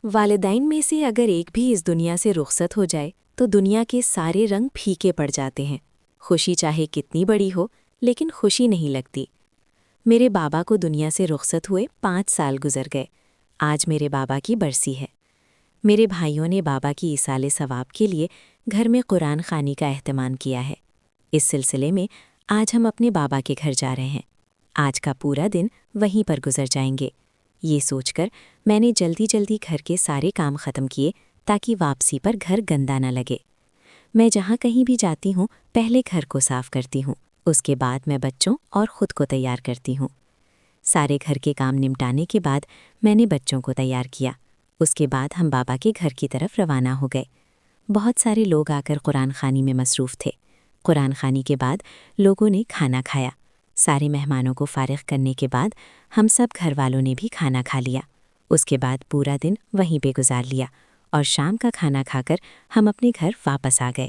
والدین میں سے اگر ایک بھی اس دنیا سے رخصت ہو جائے تو دنیا کے سارے رنگ پھیکے پڑ جاتے ہیں۔ خوشی چاہے کتنی بڑی ہو لیکن خوشی نہیں لگتی۔ میرے بابا کو دنیا سے رخصت ہوئے 5 سال گزر گئے۔ آج میرے بابا کی برسی ہے۔ میرے بھائیوں نے بابا کی ایصال ثواب کے لیے گھر میں قرآن خوانی کا اہتمام کیا ہے۔ اس سلسلے میں آج ہم اپنے بابا کے گھر جا رہے ہیں۔ آج کا پورا دن وہیں پر گزر جائیں گے۔ یہ سوچ کر میں نے جلدی جلدی گھر کے سارے کام ختم کیے تاکہ واپسی پر گھر گندا نہ لگے۔ میں جہاں کہیں بھی جاتی ہوں پہلے گھر کو صاف کرتی ہوں، اس کے بعد میں بچوں اور خود کو تیار کرتی ہوں۔ سارے گھر کے کام نمٹانے کے بعد میں نے بچوں کو تیار کیا۔ اس کے بعد ہم بابا کے گھر کی طرف روانہ ہو گئے۔ بہت سارے لوگ آ کر قرآن خوانی میں مصروف تھے۔ قرآن خوانی کے بعد لوگوں نے کھانا کھایا۔ سارے مہمانوں کو فارغ کرنے کے بعد ہم سب گھر والوں نے بھی کھانا کھا لیا۔ اس کے بعد پورا دن وہیں پہ گزار لیا اور شام کا کھانا کھا کر ہم اپنے گھر واپس آ گئے۔